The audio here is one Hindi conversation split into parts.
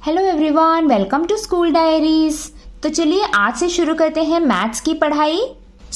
Hello everyone, welcome to school diaries. तो चलिए आज से शुरू करते हैं मैथ्स की पढ़ाई।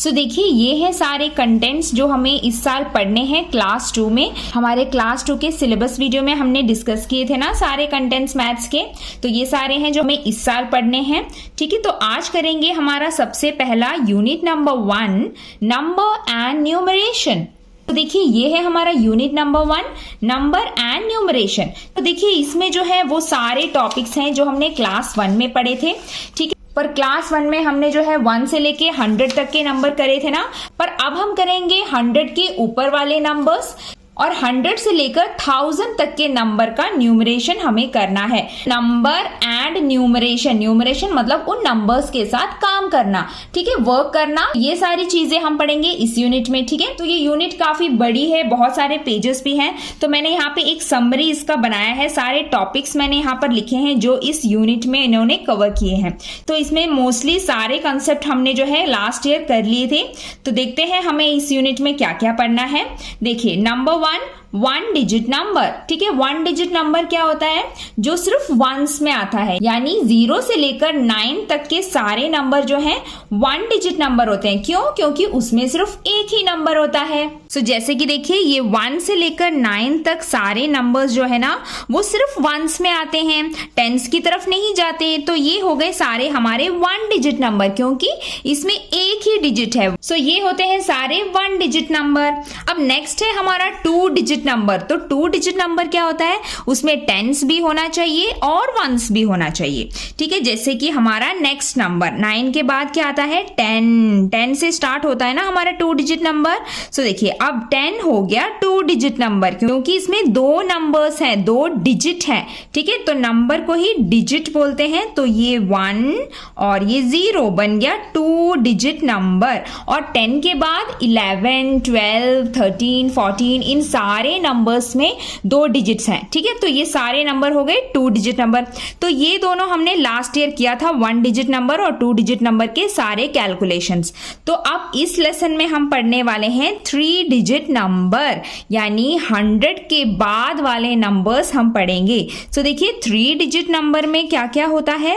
देखिए ये है सारे कंटेंट्स जो हमें इस साल पढ़ने हैं क्लास 2 में। हमारे क्लास 2 के सिलेबस वीडियो में हमने डिस्कस किए थे ना सारे कंटेंट्स मैथ्स के, तो ये सारे हैं जो हमें इस साल पढ़ने हैं। ठीक है, तो आज करेंगे हमारा सबसे पहला unit number 1, number and numeration. तो देखिए ये है हमारा unit number 1, number and numeration. तो देखिए इसमें जो है वो सारे टॉपिक्स हैं जो हमने क्लास 1 में पढ़े थे। ठीक है, पर क्लास 1 में हमने जो है 1 से लेके 100 तक के नंबर करे थे ना, पर अब हम करेंगे 100 के ऊपर वाले नंबर्स और 100 से लेकर 1000 तक के नंबर का न्यूमरेशन हमें करना है। नंबर एंड न्यूमरेशन, न्यूमरेशन मतलब उन नंबर्स के साथ काम करना, ठीक है, वर्क करना, ये सारी चीजें हम पढ़ेंगे इस यूनिट में। ठीक है, तो ये यूनिट काफी बड़ी है, बहुत सारे पेजेस भी हैं, तो मैंने यहाँ पे एक समरी इसका बनाया है। सारे टॉपिक्स मैंने यहाँ पर लिखे हैं जो इस यूनिट में इन्होंने कवर किए हैं। तो इसमें मोस्टली सारे कंसेप्ट हमने जो है लास्ट ईयर कर लिए थे। तो देखते हैं हमें इस यूनिट में क्या क्या पढ़ना है। देखिए नंबर 1 डिजिट नंबर। ठीक है, 1 डिजिट नंबर क्या होता है? जो सिर्फ वंस में आता है, यानी 0 से लेकर 9 तक के सारे नंबर जो हैं 1 डिजिट नंबर होते हैं। क्यों? क्योंकि उसमें सिर्फ एक ही नंबर होता है। जैसे कि देखिए ये 1 से लेकर 9 तक सारे नंबर्स जो है ना वो सिर्फ वंस में आते हैं, टेंस की तरफ नहीं जाते। तो ये हो गए सारे हमारे 1 डिजिट नंबर, क्योंकि इसमें एक ही डिजिट है। ये होते हैं सारे 1 डिजिट नंबर। अब नेक्स्ट है हमारा 2 डिजिट नंबर। तो 2 डिजिट नंबर क्या होता है? उसमें टेंस भी होना चाहिए और वंस भी होना चाहिए। ठीक है, जैसे कि हमारा नेक्स्ट नंबर 9 के बाद क्या आता है? 10 से स्टार्ट होता है ना हमारा 2 डिजिट नंबर। देखिए अब 10 हो गया 2 डिजिट नंबर, क्योंकि इसमें 2 नंबर्स हैं, 2 डिजिट है। ठीक है, तो नंबर को ही डिजिट बोलते हैं। तो ये 1 और ये 0 बन गया 2 डिजिट नंबर। और 10 के बाद 11, 12, 13, 14 इन सारे नंबर्स में 2 डिजिट्स हैं। ठीक है, तो ये सारे नंबर हो गए 2 डिजिट नंबर। तो ये दोनों हमने लास्ट ईयर किया था, 1 डिजिट नंबर और 2 डिजिट नंबर के सारे कैलकुलेशंस। तो अब इस लेसन में हम पढ़ने वाले हैं 3 डिजिट नंबर, यानी 100 के बाद वाले नंबर्स हम पढ़ेंगे। देखिए 3 डिजिट नंबर में क्या क्या होता है?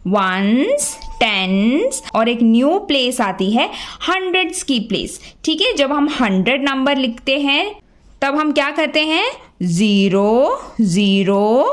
वंस, टेंस और एक न्यू प्लेस आती है हंड्रेड्स की प्लेस। ठीक है, जब हम 100 नंबर लिखते हैं तब हम क्या करते हैं? 0, 0,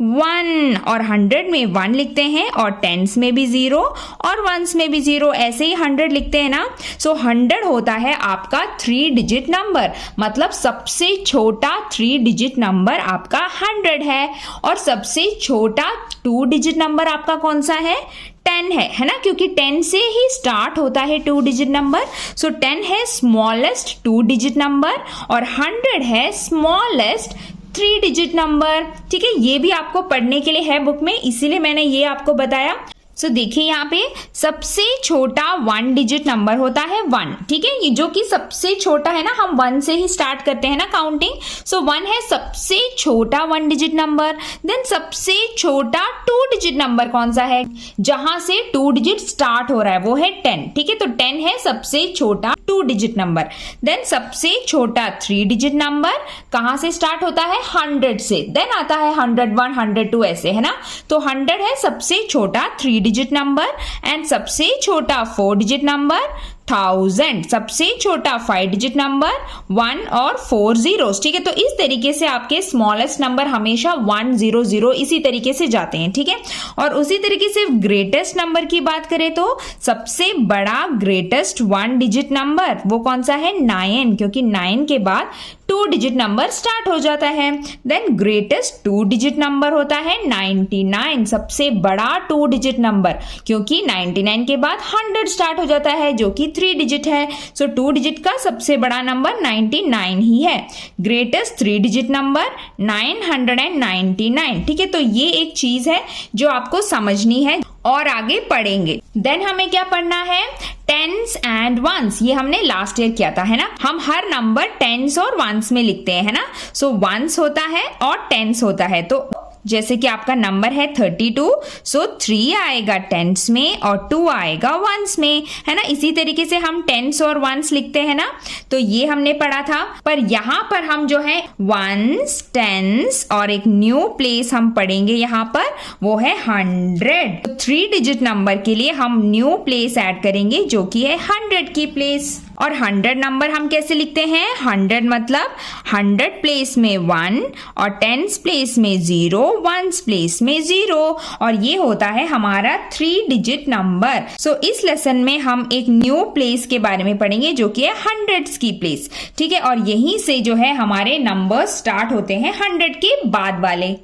1 और 100 में 1 लिखते हैं और टेंस में भी 0 और वंस में भी 0, ऐसे ही 100 लिखते हैं ना। 100 होता है आपका 3 डिजिट नंबर, मतलब सबसे छोटा 3 डिजिट नंबर आपका 100 है। और सबसे छोटा 2 डिजिट नंबर आपका कौन सा है? 10 है ना, क्योंकि 10 से ही स्टार्ट होता है 2 डिजिट नंबर। 10 है स्मॉलेस्ट 2 डिजिट नंबर और 100 है स्मॉलेस्ट 3 डिजिट नंबर। ठीक है, ये भी आपको पढ़ने के लिए है बुक में, इसीलिए मैंने ये आपको बताया। देखिए यहाँ पे सबसे छोटा 1 डिजिट नंबर होता है 1। ठीक है, ये जो कि सबसे छोटा है ना, हम 1 से ही स्टार्ट करते हैं ना काउंटिंग। 1 है सबसे छोटा 1 डिजिट नंबर। देन सबसे छोटा 2 डिजिट नंबर कौन सा है? जहां से 2 डिजिट स्टार्ट हो रहा है वो है 10। ठीक है, तो 10 है सबसे छोटा 2 डिजिट नंबर। देन सबसे छोटा 3 डिजिट नंबर कहां से स्टार्ट होता है? 100 से। देन आता है 101, 102 ऐसे, है ना। तो 100 है सबसे छोटा 3 डिजिट नंबर एंड सबसे छोटा 4 डिजिट नंबर 1000, सबसे छोटा 5 डिजिट नंबर 1 और 4 zeros। ठीक है, तो इस तरीके से आपके स्मॉलेस्ट नंबर हमेशा 1, 0, 0 इसी तरीके से जाते हैं। ठीक है, और उसी तरीके से ग्रेटेस्ट नंबर की बात करें तो सबसे बड़ा ग्रेटेस्ट 1 डिजिट नंबर वो कौन सा है? 9, क्योंकि 9 के बाद 2 डिजिट नंबर स्टार्ट हो जाता है। देन ग्रेटेस्ट 2 डिजिट नंबर होता है 99, सबसे बड़ा 2 डिजिट नंबर, क्योंकि 99 के बाद 100 स्टार्ट हो जाता है जो कि 3 डिजिट है। 2 डिजिट का सबसे बड़ा नंबर 99 ही है। Greatest 3 digit number 999। ठीक है, तो ये एक चीज है जो आपको समझनी है और आगे पढ़ेंगे। देन हमें क्या पढ़ना है? Tens and ones. ये हमने लास्ट ईयर किया था, है ना। हम हर नंबर टेंस और वंस में लिखते हैं, है ना। वंस होता है और टेंस होता है। तो जैसे कि आपका नंबर है 32, सो 3 आएगा टेंस में और 2 आएगा वंस में, है ना। इसी तरीके से हम टेंस और वंस लिखते हैं ना, तो ये हमने पढ़ा था। पर यहाँ पर हम जो है वंस, टेंस और एक न्यू प्लेस हम पढ़ेंगे यहाँ पर, वो है 100। तो 3 डिजिट नंबर के लिए हम न्यू प्लेस ऐड करेंगे जो कि है 100 की प्लेस। और 100 नंबर हम कैसे लिखते हैं? 100 मतलब 100 प्लेस में 1 और टेंस प्लेस में 0, वंस प्लेस में 0, और ये होता है हमारा 3 डिजिट नंबर। सो इस लेसन में हम एक न्यू प्लेस के बारे में पढ़ेंगे जो कि है 100 की प्लेस, ठीक है। और यहीं से जो है हमारे नंबर स्टार्ट होते हैं 100 के बाद वाले।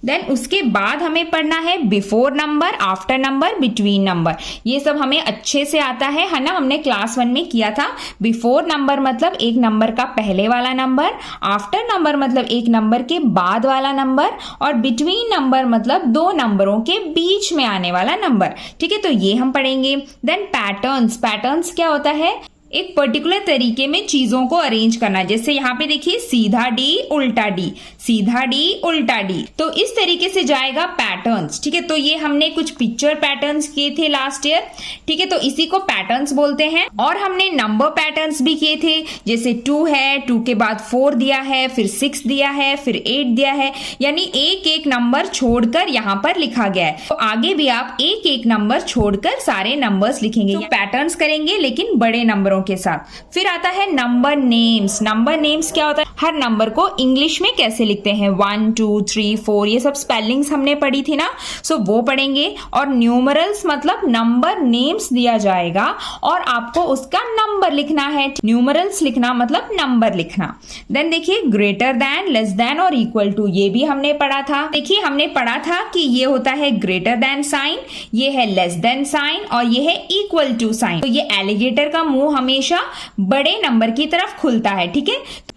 देन उसके बाद हमें पढ़ना है before number, after number, between number. ये सब हमें अच्छे से आता है ना, हमने क्लास 1 में किया था। बिफोर नंबर मतलब एक नंबर का पहले वाला नंबर, आफ्टर नंबर मतलब एक नंबर के बाद वाला नंबर, और बिटवीन नंबर मतलब 2 नंबरों के बीच में आने वाला नंबर, ठीक है। तो ये हम पढ़ेंगे। देन पैटर्न्स, पैटर्न्स क्या होता है? एक पर्टिकुलर तरीके में चीजों को अरेंज करना। जैसे यहाँ पे देखिए सीधा डी उल्टा डी, सीधा डी उल्टा डी, तो इस तरीके से जाएगा पैटर्न्स, ठीक है। तो ये हमने कुछ पिक्चर पैटर्न्स किए थे लास्ट ईयर, ठीक है। तो इसी को पैटर्न्स बोलते हैं। और हमने नंबर पैटर्न्स भी किए थे, जैसे 2 है, 2 के बाद 4 दिया है, फिर 6 दिया है, फिर 8 दिया है, यानी एक एक नंबर छोड़कर यहाँ पर लिखा गया है। तो आगे भी आप एक एक नंबर छोड़कर सारे नंबर्स लिखेंगे, तो पैटर्न्स करेंगे लेकिन बड़े नंबरों के साथ। फिर आता है नंबर नेम्स। नंबर नेम्स क्या होता है? हर नंबर को इंग्लिश में कैसे लिखते हैं, 1 2 3 4, ये सब स्पेलिंग्स हमने पढ़ी थी ना, सो वो पढ़ेंगे। और न्यूमरल्स मतलब नंबर नेम्स दिया जाएगा और आपको उसका नंबर लिखना है। न्यूमरल्स लिखना मतलब नंबर लिखना। देन देखिए ग्रेटर देन, लेस देन और इक्वल टू, ये भी हमने पढ़ा था। देखिए हमने पढ़ा था कि ये होता है ग्रेटर देन साइन, ये है लेस देन साइन और ये है इक्वल टू साइन। तो ये एलिगेटर का मुंह हमेशा बड़े नंबर की तरफ खुलता है, ठीक है।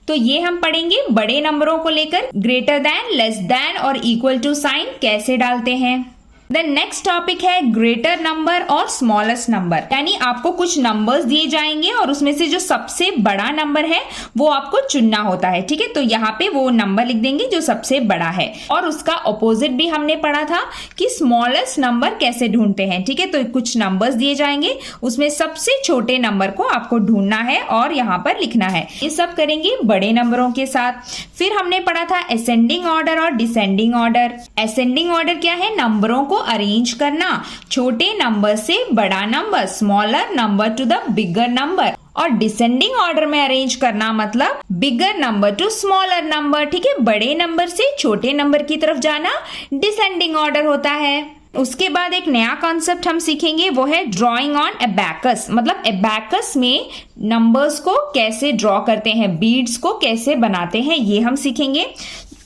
तो ये हम पढ़ेंगे बड़े नंबरों को लेकर, ग्रेटर देन, लेस देन और इक्वल टू साइन कैसे डालते हैं। देन नेक्स्ट टॉपिक है ग्रेटर नंबर और स्मॉलेस्ट नंबर, यानी आपको कुछ नंबर्स दिए जाएंगे और उसमें से जो सबसे बड़ा नंबर है वो आपको चुनना होता है, ठीक है। तो यहाँ पे वो नंबर लिख देंगे जो सबसे बड़ा है। और उसका ऑपोजिट भी हमने पढ़ा था कि स्मॉलेस्ट नंबर कैसे ढूंढते हैं, ठीक है। तो कुछ नंबर्स दिए जाएंगे, उसमें सबसे छोटे नंबर को आपको ढूंढना है और यहाँ पर लिखना है। ये सब करेंगे बड़े नंबरों के साथ। फिर हमने पढ़ा था असेंडिंग ऑर्डर और डिसेंडिंग ऑर्डर। असेंडिंग ऑर्डर क्या है? नंबरों को अरेंज करना, छोटे नंबर से बड़ा number, smaller number two the bigger number. और डिसेंडिंग ऑर्डर में अरेंज करना मतलब bigger number two smaller number, ठीक है। बड़े नंबर से छोटे नंबर की तरफ जाना डिसेंडिंग ऑर्डर होता है। उसके बाद एक नया कॉन्सेप्ट हम सीखेंगे, वो है ड्रॉइंग ऑन एबैकस। मतलब एबैकस में नंबर्स को कैसे ड्रॉ करते हैं, बीड्स को कैसे बनाते हैं, ये हम सीखेंगे।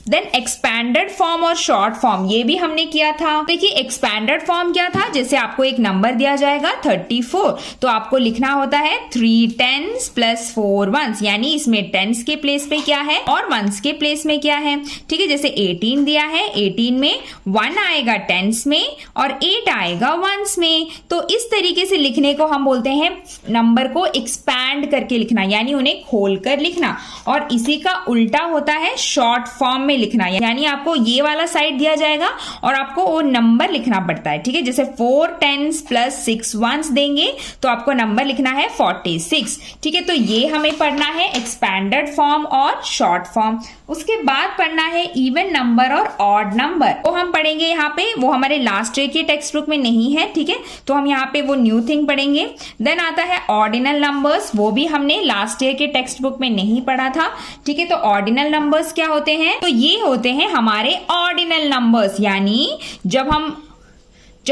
देन एक्सपैंडेड फॉर्म और शॉर्ट फॉर्म, ये भी हमने किया था। देखिए एक्सपैंडेड फॉर्म क्या था? जैसे आपको एक नंबर दिया जाएगा 34, तो आपको लिखना होता है 3 10s प्लस 4 1s, यानी इसमें 10s के प्लेस पे क्या है और 1s के प्लेस में क्या है, ठीक है। जैसे 18 दिया है, 18 में 1 आएगा 10s में और 8 आएगा 1s में। तो इस तरीके से लिखने को हम बोलते हैं नंबर को एक्सपैंड करके लिखना, यानी उन्हें खोलकर लिखना। और इसी का उल्टा होता है शॉर्ट फॉर्म में लिखना, यानी आपको ये वाला साइड दिया जाएगा और आपको वो नंबर लिखना पड़ता है, ठीक है। जैसे 4 10s प्लस 6 1s देंगे तो आपको नंबर लिखना है 46, ठीक है। तो ये हमें पढ़ना है एक्सपैंडेड फॉर्म और शॉर्ट फॉर्म। उसके बाद पढ़ना है इवन नंबर और ऑड नंबर, वो हम पढ़ेंगे यहाँ पे, वो हमारे लास्ट ईयर के टेक्स्ट बुक में नहीं है, ठीक है। तो हम यहाँ पे वो न्यू थिंग पढ़ेंगे। देन आता है ऑर्डिनल नंबर्स, वो भी हमने लास्ट ईयर के टेक्स्ट बुक में नहीं पढ़ा था, ठीक है। तो ऑर्डिनल नंबर्स क्या होते हैं? तो ये होते हैं हमारे ऑर्डिनल नंबर्स, यानी जब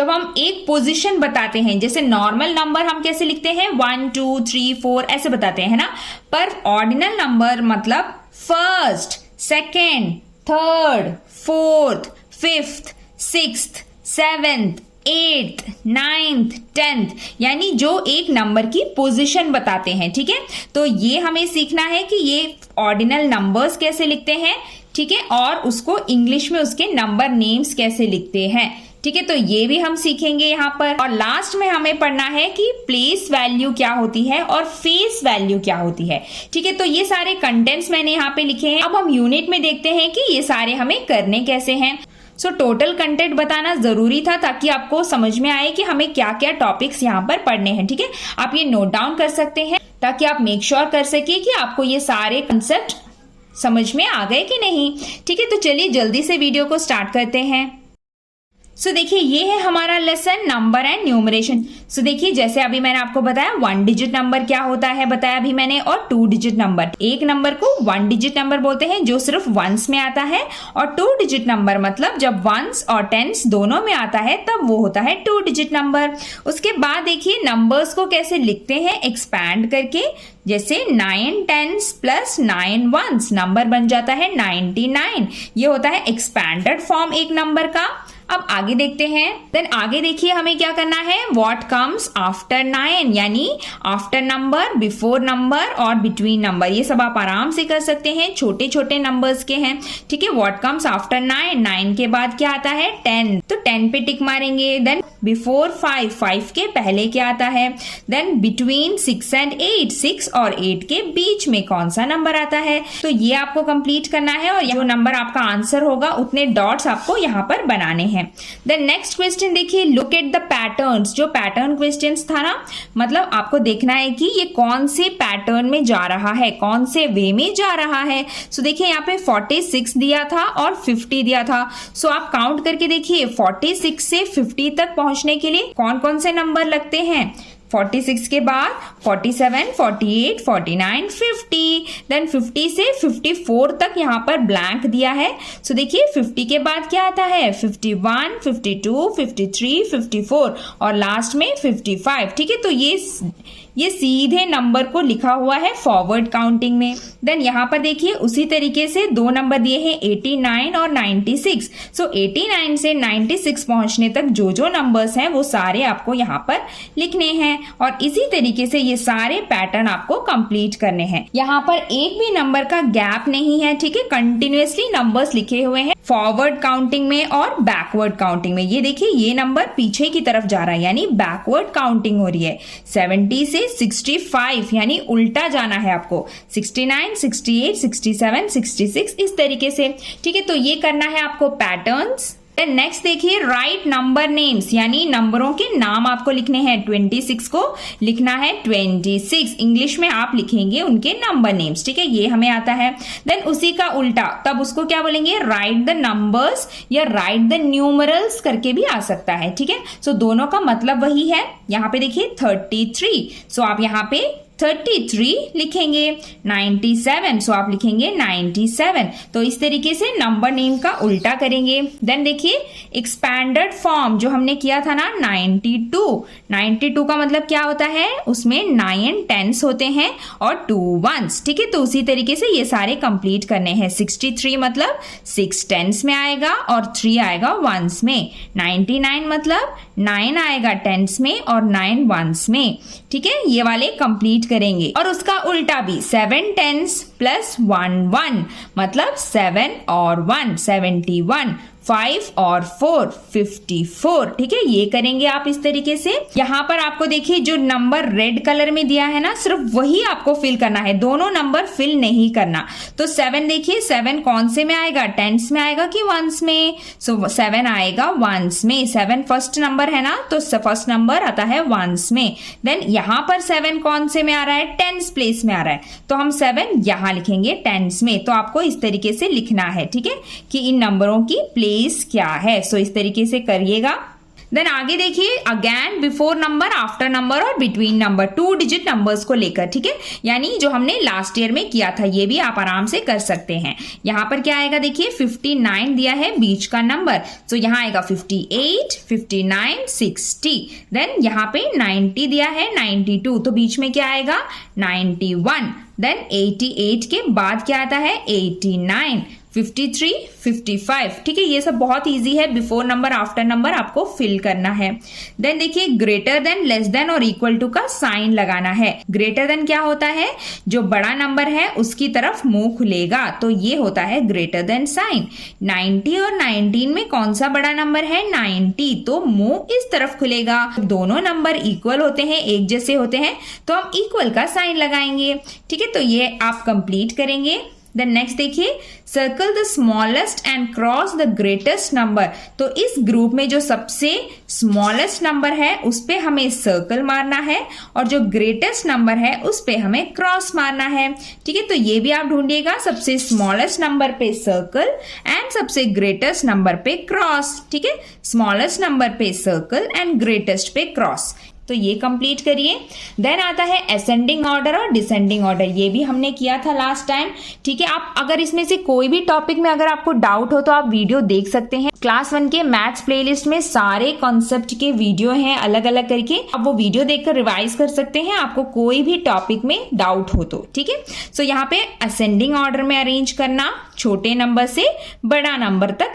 हम एक पोजीशन बताते हैं, जैसे नॉर्मल नंबर हम कैसे लिखते हैं 1 2 3 4 ऐसे बताते हैं ना, पर ऑर्डिनल नंबर मतलब first, second, third, fourth, fifth, sixth, seventh, 8th, 9th, 10th, यानी जो एक नंबर की पोजीशन बताते हैं, ठीक है। तो ये हमें सीखना है कि ये ऑर्डिनल नंबर्स कैसे लिखते हैं, ठीक है, और उसको इंग्लिश में उसके नंबर नेम्स कैसे लिखते हैं, ठीक है। तो ये भी हम सीखेंगे यहाँ पर। और लास्ट में हमें पढ़ना है कि प्लेस वैल्यू क्या होती है और फेस वैल्यू क्या होती है, ठीक है। तो ये सारे कंटेंट्स मैंने यहाँ पे लिखे हैं। अब हम यूनिट में देखते हैं कि ये सारे हमें करने कैसे हैं। सो टोटल कंटेंट बताना जरूरी था ताकि आपको समझ में आए कि हमें क्या क्या टॉपिक्स यहाँ पर पढ़ने हैं। ठीक है, आप ये नोट डाउन कर सकते हैं ताकि आप मेक श्योर कर सके कि आपको ये सारे कंसेप्ट समझ में आ गए कि नहीं। ठीक है, तो चलिए जल्दी से वीडियो को स्टार्ट करते हैं। सो देखिए ये है हमारा लेसन नंबर एंड न्यूमरेशन। सो देखिए जैसे अभी मैंने आपको बताया 1 डिजिट नंबर क्या होता है बताया अभी मैंने, और 2 डिजिट नंबर। एक नंबर को 1 डिजिट नंबर बोलते हैं जो सिर्फ वंस में आता है, और 2 डिजिट नंबर मतलब जब वंस और टेंस दोनों में आता है तब वो होता है 2 डिजिट नंबर। उसके बाद देखिए नंबर्स को कैसे लिखते हैं एक्सपैंड करके, जैसे 9 टेंस प्लस 9 वंस नंबर बन जाता है 99। ये होता है एक्सपैंडेड फॉर्म एक नंबर का। अब आगे देखते हैं। देन आगे देखिए हमें क्या करना है, व्हाट कम्स आफ्टर 9, यानी आफ्टर नंबर, बिफोर नंबर और बिटवीन नंबर। ये सब आप आराम से कर सकते हैं, छोटे छोटे नंबर्स के हैं। ठीक है, व्हाट कम्स आफ्टर 9, 9 के बाद क्या आता है 10, तो 10 पे टिक मारेंगे। देन बिफोर 5, 5 के पहले क्या आता है। देन बिटवीन 6 एंड 8, 6 और 8 के बीच में कौन सा नंबर आता है, तो ये आपको कंप्लीट करना है, और जो नंबर आपका आंसर होगा उतने डॉट्स आपको यहाँ पर बनाने हैं। देन नेक्स्ट क्वेश्चन देखिए, लुक एट द पैटर्न्स। जो पैटर्न क्वेश्चंस था ना, मतलब आपको देखना है कि ये कौन से पैटर्न में जा रहा है, कौन से वे में जा रहा है। सो देखिए यहाँ पे 46 दिया था और 50 दिया था। सो आप काउंट करके देखिए 46 से 50 तक पहुंचने के लिए कौन कौन से नंबर लगते हैं। 46 के बाद 47, 48, 49, 50, देन 50 से 54 तक यहाँ पर ब्लैंक दिया है। सो देखिए 50 के बाद क्या आता है 51, 52, 53, 54 और लास्ट में 55। ठीक है, तो ये सीधे नंबर को लिखा हुआ है फॉरवर्ड काउंटिंग में। देन यहाँ पर देखिए उसी तरीके से दो नंबर दिए हैं 89 और 96। सो 89 से 96 पहुंचने तक जो जो नंबर्स हैं वो सारे आपको यहाँ पर लिखने हैं, और इसी तरीके से ये सारे पैटर्न आपको कंप्लीट करने हैं। यहाँ पर एक भी नंबर का गैप नहीं है। ठीक है, कंटिन्यूअसली नंबर्स लिखे हुए हैं फॉरवर्ड काउंटिंग में और बैकवर्ड काउंटिंग में। ये देखिए ये नंबर पीछे की तरफ जा रहा है, यानी बैकवर्ड काउंटिंग हो रही है। 70 से 65 यानी उल्टा जाना है आपको, 69, 68, 67, 66 इस तरीके से। ठीक है, तो ये करना है आपको पैटर्न्स। नेक्स्ट देखिए राइट नंबर नेम्स, यानी नंबरों के नाम आपको लिखने हैं। 26 को लिखना है 26, इंग्लिश में आप लिखेंगे उनके नंबर नेम्स। ठीक है, ये हमें आता है। देन उसी का उल्टा, तब उसको क्या बोलेंगे, राइट द नंबर्स या राइट द न्यूमरल्स करके भी आ सकता है। ठीक है, सो दोनों का मतलब वही है। यहाँ पे देखिए 33, सो आप यहाँ पे 33 लिखेंगे। 97, सो आप लिखेंगे 97। तो इस तरीके से नंबर नेम का उल्टा करेंगे। देन देखिए एक्सपैंडेड फॉर्म जो हमने किया था ना 92 का मतलब क्या होता है, उसमें 9 टेंस होते हैं और 2 वंस। ठीक है, तो उसी तरीके से ये सारे कंप्लीट करने हैं। 63 मतलब 6 टेंस में आएगा और 3 आएगा वंस में। 99 मतलब 9 आएगा टेंस में और 9 वंस में। ठीक है, ये वाले कंप्लीट करेंगे। और उसका उल्टा भी 7 टेंस प्लस 1 1 मतलब 7 और 1 71, 5 और 4 54। ठीक है, ये करेंगे आप इस तरीके से। यहाँ पर आपको देखिए जो नंबर रेड कलर में दिया है ना, सिर्फ वही आपको फिल करना है, दोनों नंबर फिल नहीं करना। तो 7 देखिए 7 कौन से में आएगा, टेंस में आएगा कि वंस में। सो 7 आएगा वंस में। 7 फर्स्ट नंबर है ना, तो फर्स्ट नंबर आता है वंस में। देन यहाँ पर 7 कौन से में आ रहा है, टेंस प्लेस में आ रहा है, तो हम 7 यहाँ लिखेंगे टेंस में। तो आपको इस तरीके से लिखना है। ठीक है, कि इन नंबरों की प्लेस क्या है। सो इस तरीके से करिएगा। देन आगे देखिए again before number, after number और बिटवीन नंबर, 2 डिजिट नंबर्स को लेकर। ठीक है, यानी जो हमने लास्ट ईयर में किया था, ये भी आप आराम से कर सकते हैं। यहाँ पर क्या आएगा देखिए 59 दिया है बीच का नंबर, तो यहाँ आएगा 58, 59, 60। देन यहाँ पे 90 दिया है 92, तो बीच में क्या आएगा 91। देन 88 के बाद क्या आता है 89, 53, 55। ठीक है, ये सब बहुत इजी है। बिफोर नंबर आफ्टर नंबर आपको फिल करना है। देन देखिए ग्रेटर देन, लेस देन और इक्वल टू का साइन लगाना है। ग्रेटर देन क्या होता है, जो बड़ा नंबर है उसकी तरफ मुंह खुलेगा, तो ये होता है ग्रेटर देन साइन। 90 और 19 में कौन सा बड़ा नंबर है 90, तो मुंह इस तरफ खुलेगा। दोनों नंबर इक्वल होते हैं, एक जैसे होते हैं, तो हम इक्वल का साइन लगाएंगे। ठीक है, तो ये आप कंप्लीट करेंगे। देन नेक्स्ट देखिए, circle the smallest and cross the greatest number. तो इस ग्रुप में जो सबसे स्मॉलेस्ट नंबर है उस पे हमें सर्कल मारना है और जो ग्रेटेस्ट नंबर है उस पे हमें क्रॉस मारना है। ठीक है, तो ये भी आप ढूंढिएगा, सबसे स्मॉलेस्ट नंबर पे सर्कल एंड सबसे ग्रेटेस्ट नंबर पे क्रॉस। ठीक है, स्मॉलेस्ट नंबर पे सर्कल एंड ग्रेटेस्ट पे क्रॉस। तो ये कंप्लीट करिए। देन आता है असेंडिंग ऑर्डर और डिसेंडिंग ऑर्डर, ये भी हमने किया था लास्ट टाइम। ठीक है, आप अगर इसमें से कोई भी टॉपिक में अगर आपको डाउट हो तो आप वीडियो देख सकते हैं। क्लास 1 के मैथ्स प्लेलिस्ट में सारे कॉन्सेप्ट के वीडियो हैं अलग अलग करके, आप वो वीडियो देखकर रिवाइज कर सकते हैं आपको कोई भी टॉपिक में डाउट हो तो। ठीक है, सो यहाँ पे असेंडिंग ऑर्डर में अरेंज करना, छोटे नंबर से बड़ा नंबर तक,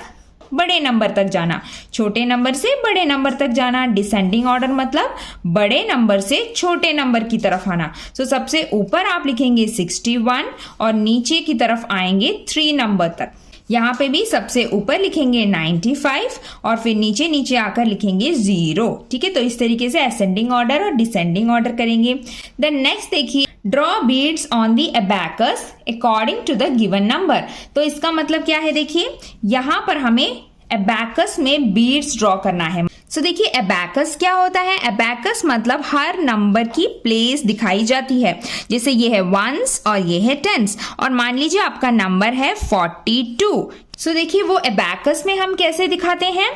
बड़े नंबर तक जाना, छोटे नंबर से बड़े नंबर तक जाना। डिसेंडिंग ऑर्डर मतलब बड़े नंबर से छोटे नंबर की तरफ आना। सो सबसे ऊपर आप लिखेंगे 61 और नीचे की तरफ आएंगे 3 नंबर तक। यहाँ पे भी सबसे ऊपर लिखेंगे 95 और फिर नीचे नीचे आकर लिखेंगे 0। ठीक है, तो इस तरीके से असेंडिंग ऑर्डर और डिसेंडिंग ऑर्डर करेंगे। देन नेक्स्ट देखिए, draw beads on the abacus according to the given number. तो इसका मतलब क्या है, देखिए यहां पर हमें अबैकस में बीड्स ड्रॉ करना है। सो देखिए अबैकस क्या होता है, अबैकस मतलब हर नंबर की प्लेस दिखाई जाती है। जैसे ये है वंस और ये है टेंस, और मान लीजिए आपका नंबर है 42। सो देखिए वो अबैकस में हम कैसे दिखाते हैं,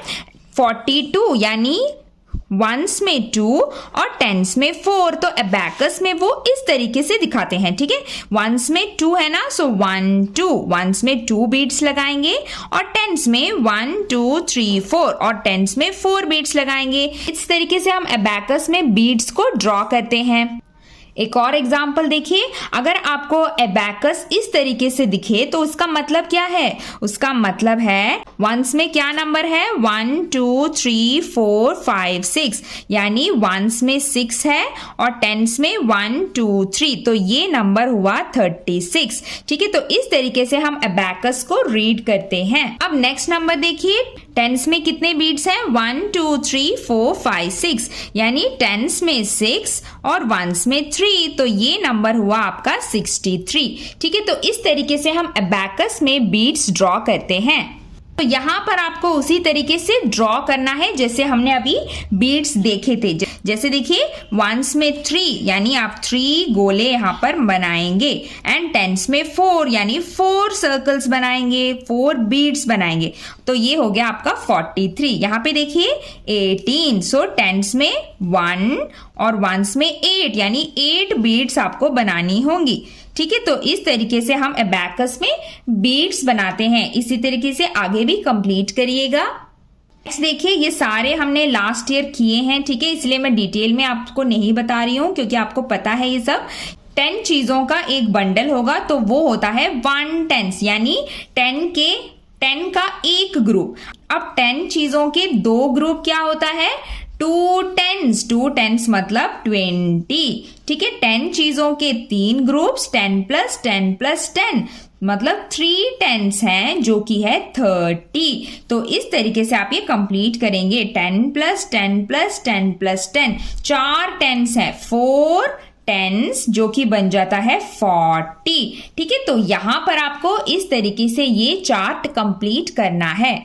42 यानी वंस में 2 और टेंस में 4। तो अबैकस में वो इस तरीके से दिखाते हैं। ठीक है, वंस में 2 है ना, सो 1 2, वंस में 2 बीट्स लगाएंगे और टेंस में 1 2 3 4 और टेंस में 4 बीट्स लगाएंगे। इस तरीके से हम अबैकस में बीट्स को ड्रॉ करते हैं। एक और एग्जाम्पल देखिए, अगर आपको अबैकस इस तरीके से दिखे तो उसका मतलब क्या है, उसका मतलब है वंस में क्या नंबर है, 1 2 3 4 5 6, यानी वंस में 6 है और टेंस में 1 2 3, तो ये नंबर हुआ 36। ठीक है, तो इस तरीके से हम अबैकस को रीड करते हैं। अब नेक्स्ट नंबर देखिए, टेंस में कितने बीट्स हैं, 1 2 3 4 5 6, यानी टेंस में 6 और वंस में 3, तो ये नंबर हुआ आपका 63। ठीक है, तो इस तरीके से हम अबैकस में बीट्स ड्रॉ करते हैं। तो यहाँ पर आपको उसी तरीके से ड्रॉ करना है जैसे हमने अभी बीट्स देखे थे। जैसे देखिए वंस में 3 यानी आप 3 गोले यहाँ पर बनाएंगे एंड टेंस में 4 यानी 4 सर्कल्स बनाएंगे, 4 बीट्स बनाएंगे। तो ये हो गया आपका 43। यहाँ पे देखिए 18, सो टेंस में 1 और वंस में 8 यानी 8 बीट्स आपको बनानी होंगी। ठीक है, तो इस तरीके से हम अबैकस में बीट्स बनाते हैं। इसी तरीके से आगे भी कंप्लीट करिएगा। नेक्स्ट देखिए, ये सारे हमने लास्ट ईयर किए हैं। ठीक है, इसलिए मैं डिटेल में आपको नहीं बता रही हूँ क्योंकि आपको पता है ये सब। 10 चीजों का एक बंडल होगा तो वो होता है 1 टेंस, यानी 10 का एक ग्रुप। अब 10 चीजों के 2 ग्रुप क्या होता है, 2 टेंस मतलब 20। ठीक है, 10 चीजों के 3 ग्रुप्स, 10 + 10 + 10 मतलब 3 टेंस हैं जो कि है 30। तो इस तरीके से आप ये कंप्लीट करेंगे, 10 + 10 + 10 + 10, 4 टेंस है, 4 टेंस जो कि बन जाता है 40। ठीक है, तो यहां पर आपको इस तरीके से ये चार्ट कंप्लीट करना है।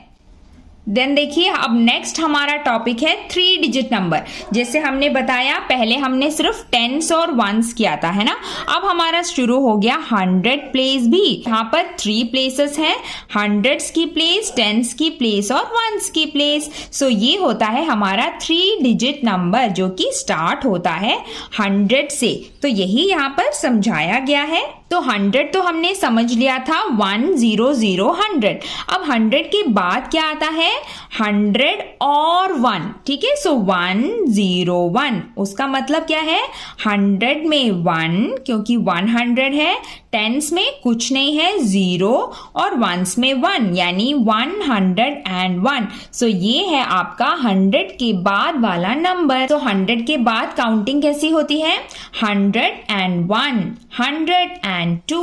देन देखिए, अब नेक्स्ट हमारा टॉपिक है 3 डिजिट नंबर। जैसे हमने बताया पहले हमने सिर्फ टेंस और वंस किया था, है ना। अब हमारा शुरू हो गया 100 प्लेस भी। यहाँ पर 3 प्लेसेस हैं, 100s की प्लेस, टेंस की प्लेस और वंस की प्लेस। सो ये होता है हमारा 3 डिजिट नंबर जो कि स्टार्ट होता है 100 से। तो यही यहाँ पर समझाया गया है। तो 100 तो हमने समझ लिया था, 1 0 0 100। अब 100 के बाद क्या आता है, 100 और 1। ठीक है, सो 1 0 1, उसका मतलब क्या है, 100 में 1 क्योंकि 100 है, टेंस में कुछ नहीं है 0 और वंस में 1 यानी 101। सो ये है आपका 100 के बाद वाला नंबर। तो 100 के बाद काउंटिंग कैसी होती है, 101, 102,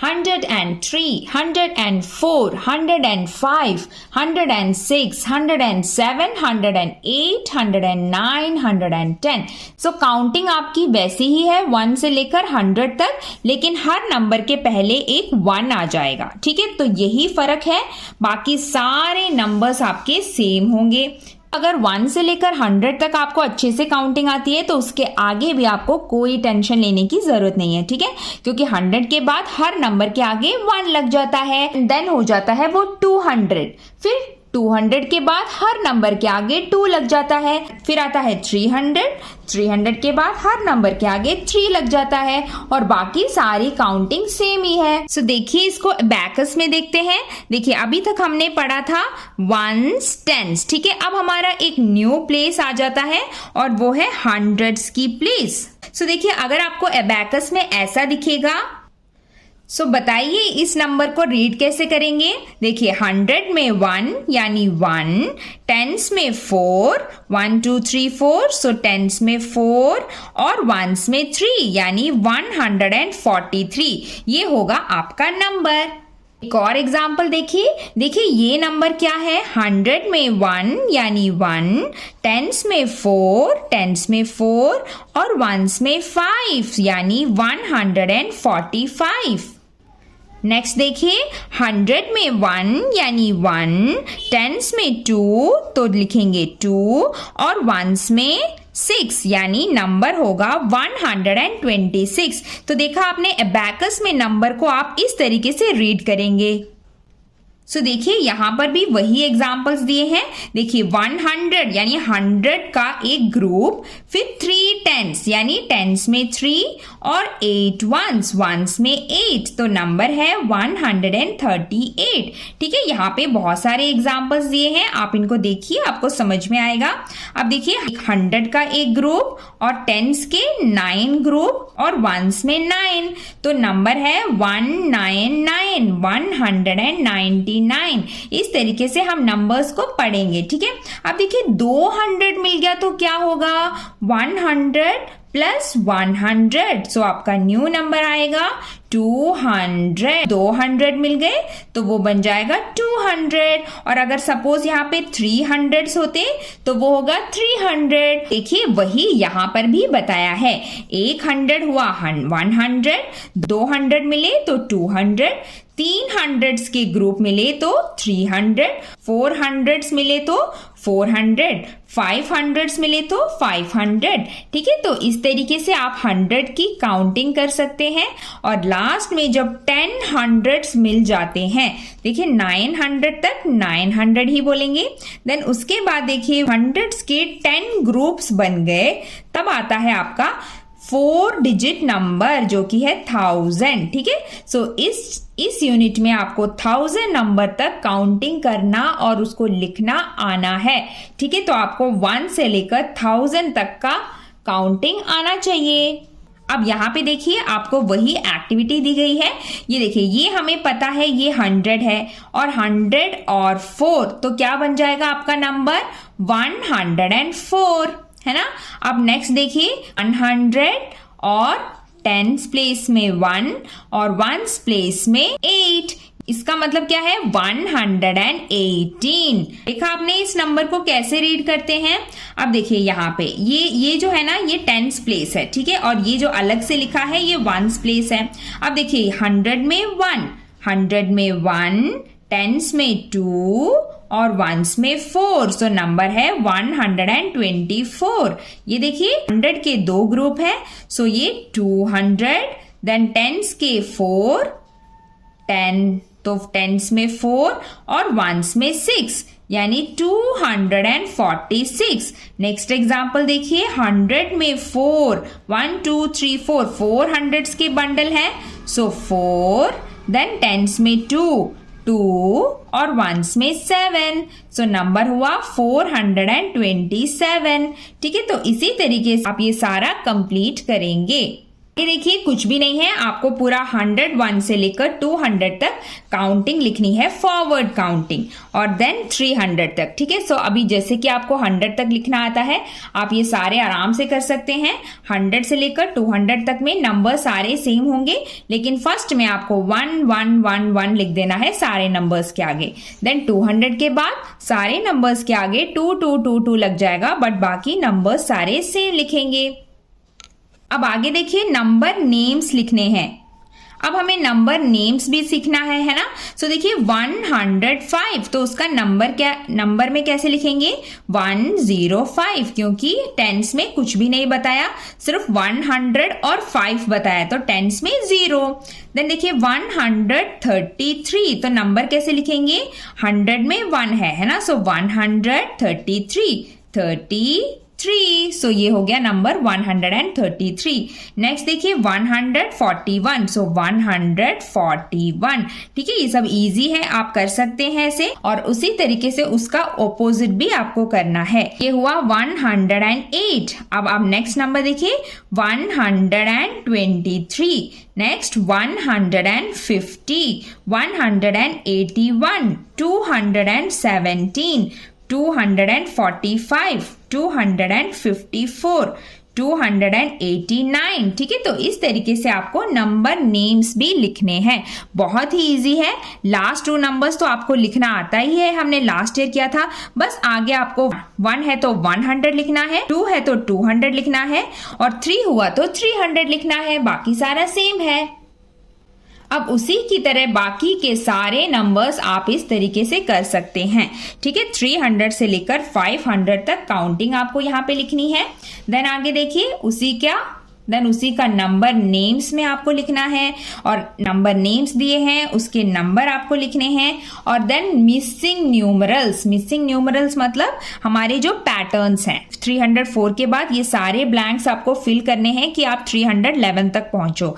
103, 104, 105, 106, 600, 700, 800, 910। सो काउंटिंग आपकी वैसी ही है 1 से लेकर 100 तक, लेकिन हर नंबर के पहले एक 1 आ जाएगा। ठीक है, तो यही फर्क है, बाकी सारे नंबर्स आपके सेम होंगे। अगर 1 से लेकर 100 तक आपको अच्छे से काउंटिंग आती है तो उसके आगे भी आपको कोई टेंशन लेने की जरूरत नहीं है। ठीक है, क्योंकि 100 के बाद हर नंबर के आगे 1 लग जाता है, देन हो जाता है वो 200। फिर 200 के बाद हर नंबर के आगे 2 लग जाता है, फिर आता है 300 के बाद हर नंबर के आगे 3 लग जाता है, और बाकी सारी काउंटिंग सेम ही है। सो देखिए इसको अबैकस में देखते हैं। देखिए अभी तक हमने पढ़ा था वंस, टेंस। ठीक है, अब हमारा एक न्यू प्लेस आ जाता है और वो है हंड्रेड्स की प्लेस। सो देखिए अगर आपको अबैकस में ऐसा दिखेगा, सो बताइए इस नंबर को रीड कैसे करेंगे। देखिए 100 में 1 यानी 1, टेंस में 4, 1 2 3 4, सो टेंस में 4, और वंस में 3 यानी 143। ये होगा आपका नंबर। एक और एग्जाम्पल देखिए ये नंबर क्या है। 100 में 1 यानी 1, टेंस में 4, टेंस में 4, और वंस में 5 यानी 145। नेक्स्ट देखिए 100 में 1 यानी 1, टेंस में 2 तो लिखेंगे 2, और वंस में 6 यानी नंबर होगा 126। तो देखा आपने, अबैकस में नंबर को आप इस तरीके से रीड करेंगे। सो देखिए यहां पर भी वही एग्जांपल्स दिए हैं। देखिए 100 यानी 100 का एक ग्रुप, फिर 3 टेंस यानी टेंस में 3, और 8 वंस में 8, तो नंबर है 138। ठीक है, यहाँ पे बहुत सारे एग्जांपल्स दिए हैं, आप इनको देखिए, आपको समझ में आएगा। अब देखिए 100 का एक ग्रुप और टेंस के 9 ग्रुप और वंस में 9, तो नंबर है 199, 199। इस तरीके से हम नंबर्स को पढ़ेंगे। ठीक है, अब देखिए 200 मिल गया तो क्या होगा, 100 प्लस 100, सो आपका न्यू नंबर आएगा 200। 200 मिल गए तो वो बन जाएगा 200, और अगर सपोज यहाँ पे 300 होते तो वो होगा 300। देखिए वही यहाँ पर भी बताया है, 100 हुआ 100, 200 मिले तो 200, 300 के ग्रुप मिले तो 300, 400 मिले तो 400, 500 मिले तो 500। ठीक है, तो इस तरीके से आप 100 की काउंटिंग कर सकते हैं, और लास्ट में जब 10 हंड्रेड्स मिल जाते हैं, देखिए 900 तक 900 ही बोलेंगे, देन उसके बाद देखिए 100 के 10 ग्रुप्स बन गए, तब आता है आपका 4 डिजिट नंबर जो कि है 1000। ठीक है, सो इस यूनिट में आपको 1000 नंबर तक काउंटिंग करना और उसको लिखना आना है। ठीक है, तो आपको 1 से लेकर 1000 तक का काउंटिंग आना चाहिए। अब यहाँ पे देखिए आपको वही एक्टिविटी दी गई है। ये देखिए, ये हमें पता है ये 100 है, और 100 और 4 तो क्या बन जाएगा आपका नंबर 104, है ना। अब नेक्स्ट देखिए 100 और 10s प्लेस में 1 और 1s प्लेस में 8, इसका मतलब क्या है 118। देखा आपने इस नंबर को कैसे रीड करते हैं। अब देखिए यहाँ पे ये जो है ना, ये 10s प्लेस है। ठीक है, और ये जो अलग से लिखा है ये 1s प्लेस है। अब देखिए 100 में 1, 100 में 1, 10s में 2 और वंस में 4, सो नंबर है 124। ये देखिए 100 के 2 ग्रुप है, सो ये 200, देन 10s के 4, 10 तो 10s में 4 और वंस में 6 यानी 246। नेक्स्ट एग्जाम्पल देखिए 100 में 4, 1 2 3 4, 400 के बंडल है, सो 4, देन 10s में 2 और वंस में 7, सो नंबर हुआ 427। ठीक है, तो इसी तरीके से आप ये सारा कंप्लीट करेंगे। ये देखिए कुछ भी नहीं है, आपको पूरा 101 से लेकर 200 तक काउंटिंग लिखनी है, फॉरवर्ड काउंटिंग, और देन 300 तक। ठीक है, सो अभी जैसे कि आपको 100 तक लिखना आता है, आप ये सारे आराम से कर सकते हैं। 100 से लेकर 200 तक में नंबर सारे सेम होंगे, लेकिन फर्स्ट में आपको 1 1 1 1 लिख देना है सारे नंबर्स के आगे। देन 200 के बाद सारे नंबर्स के आगे 2 2 2 2 लग जाएगा, बट बाकी नंबर्स सारे सेम लिखेंगे। अब आगे देखिए नंबर नेम्स लिखने हैं। अब हमें नंबर नेम्स भी सीखना है ना। सो देखिए 105, तो उसका नंबर में कैसे लिखेंगे? 105, क्योंकि टेंस में कुछ भी नहीं बताया, सिर्फ 100 और 5 बताया, तो टेंस में 0। देन देखिए 133, तो नंबर कैसे लिखेंगे? 100 में 1 है ना, सो 133 सो ये हो गया नंबर 133। नेक्स्ट देखिए 141, सो 141। ठीक है, ये सब इजी है, आप कर सकते हैं ऐसे, और उसी तरीके से उसका ऑपोजिट भी आपको करना है। ये हुआ 108। अब आप नेक्स्ट नंबर देखिए 123। नेक्स्ट 150, 181, 217, 245, 254, 289। ठीक है, तो इस तरीके से आपको नंबर नेम्स भी लिखने हैं। बहुत ही इजी है। लास्ट 2 नंबर्स तो आपको लिखना आता ही है, हमने लास्ट ईयर किया था। बस आगे आपको 1 है तो 100 लिखना है, 2 है तो 200 लिखना है, और 3 हुआ तो 300 लिखना है। बाकी सारा सेम है। अब उसी की तरह बाकी के सारे नंबर्स आप इस तरीके से कर सकते हैं। ठीक है, 300 से लेकर 500 तक काउंटिंग आपको यहाँ पे लिखनी है। देन आगे देखिए उसी का नंबर नेम्स में आपको लिखना है, और नंबर नेम्स दिए हैं उसके नंबर आपको लिखने हैं। और देन मिसिंग न्यूमरल्स मतलब हमारे जो पैटर्न्स हैं। 304 के बाद ये सारे ब्लैंक्स आपको फिल करने हैं कि आप 311 तक पहुंचो।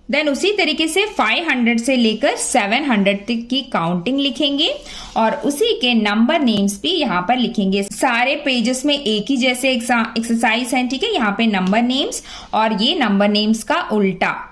देन उसी तरीके से 500 से लेकर 700 तक की काउंटिंग लिखेंगे, और उसी के नंबर नेम्स भी यहाँ पर लिखेंगे। सारे पेजेस में एक ही जैसे एक्सरसाइज है। ठीक है, यहाँ पे नंबर नेम्स, और ये नंबर नेम्स का उल्टा,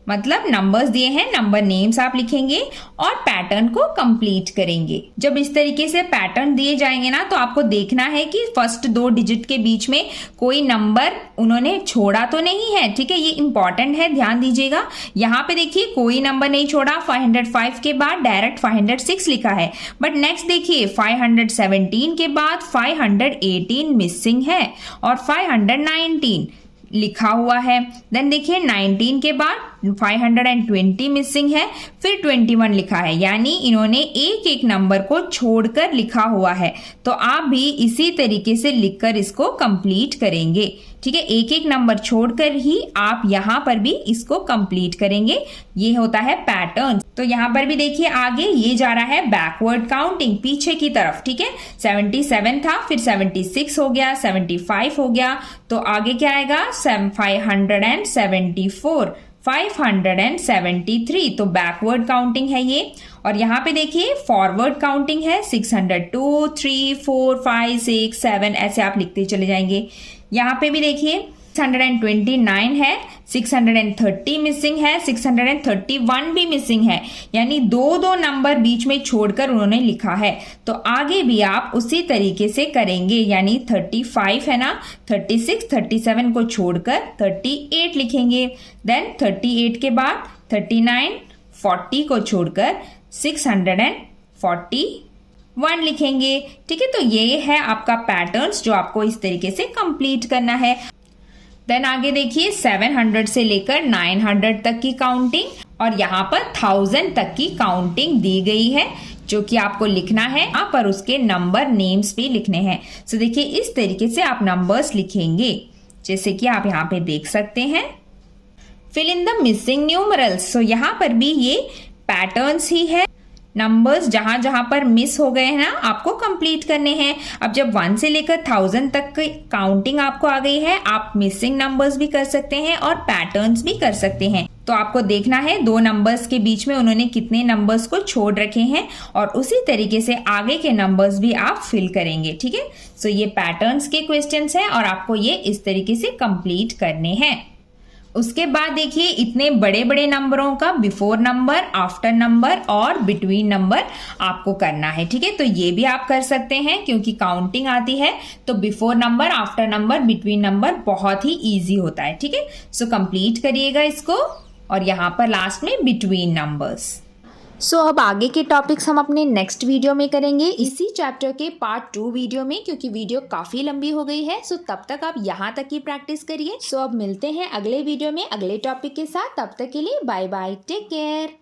मतलब नंबर्स दिए हैं, नंबर नेम्स आप लिखेंगे और पैटर्न को कंप्लीट करेंगे। जब इस तरीके से पैटर्न दिए जाएंगे ना, तो आपको देखना है कि फर्स्ट 2 डिजिट के बीच में कोई नंबर उन्होंने छोड़ा तो नहीं है। ठीक है, ये इंपॉर्टेंट है, ध्यान दीजिएगा। यहाँ पे देखिए कोई नंबर नहीं छोड़ा। 505 के बाद डायरेक्ट 506 लिखा है, बट नेक्स्ट देखिए 517 के बाद 518 मिसिंग है, और 519 लिखा हुआ है। देन देखिए 19 के बाद 520 मिसिंग है, फिर 21 लिखा है, यानी इन्होंने एक एक नंबर को छोड़कर लिखा हुआ है। तो आप भी इसी तरीके से लिखकर इसको कंप्लीट करेंगे। ठीक है, एक एक नंबर छोड़कर ही आप यहाँ पर भी इसको कंप्लीट करेंगे। ये होता है पैटर्न। तो यहाँ पर भी देखिए आगे ये जा रहा है बैकवर्ड काउंटिंग, पीछे की तरफ। ठीक है, 77 था, फिर 76 हो गया, 75 हो गया, तो आगे क्या आएगा? 574, 573, तो बैकवर्ड काउंटिंग है ये। और यहाँ पे देखिए फॉरवर्ड काउंटिंग है, 602, 3, 4, 5, 6, 7, ऐसे आप लिखते चले जाएंगे। यहाँ पे भी देखिए 629 है, 630 मिसिंग है, 631 भी मिसिंग है, यानी 2 नंबर बीच में छोड़कर उन्होंने लिखा है। तो आगे भी आप उसी तरीके से करेंगे, यानी 35 है ना, 36, 37 को छोड़कर 38 लिखेंगे। देन 38 के बाद 39, 40 को छोड़कर 641 लिखेंगे। ठीक है, तो ये है आपका पैटर्न्स जो आपको इस तरीके से कंप्लीट करना है। देन आगे देखिए 700 से लेकर 900 तक की काउंटिंग, और यहाँ पर 1000 तक की काउंटिंग दी गई है, जो कि आपको लिखना है। यहाँ पर उसके नंबर नेम्स भी लिखने हैं। सो देखिए इस तरीके से आप नंबर्स लिखेंगे, जैसे कि आप यहाँ पे देख सकते हैं। Fill in the missing numerals. So यहाँ पर भी ये पैटर्न्स ही है। नंबर्स जहां जहां पर मिस हो गए हैं ना, आपको कंप्लीट करने हैं। अब जब 1 से लेकर 1000 तक की काउंटिंग आपको आ गई है, आप मिसिंग नंबर्स भी कर सकते हैं और पैटर्न्स भी कर सकते हैं। तो आपको देखना है 2 नंबर्स के बीच में उन्होंने कितने नंबर्स को छोड़ रखे हैं, और उसी तरीके से आगे के नंबर्स भी आप फिल करेंगे। ठीक है, सो ये पैटर्न्स के क्वेश्चंस हैं, और आपको ये इस तरीके से कंप्लीट करने हैं। उसके बाद देखिए इतने बड़े बड़े नंबरों का बिफोर नंबर, आफ्टर नंबर और बिटवीन नंबर आपको करना है। ठीक है, तो ये भी आप कर सकते हैं क्योंकि काउंटिंग आती है तो before number, after number, between number बहुत ही इजी होता है। ठीक है, सो कंप्लीट करिएगा इसको और यहाँ पर लास्ट में बिटवीन नंबर्स। सो अब आगे के टॉपिक्स हम अपने नेक्स्ट वीडियो में करेंगे, इसी चैप्टर के पार्ट 2 वीडियो में, क्योंकि वीडियो काफ़ी लंबी हो गई है। सो तब तक आप यहाँ तक की प्रैक्टिस करिए। सो अब मिलते हैं अगले वीडियो में अगले टॉपिक के साथ। तब तक के लिए बाय बाय, टेक केयर।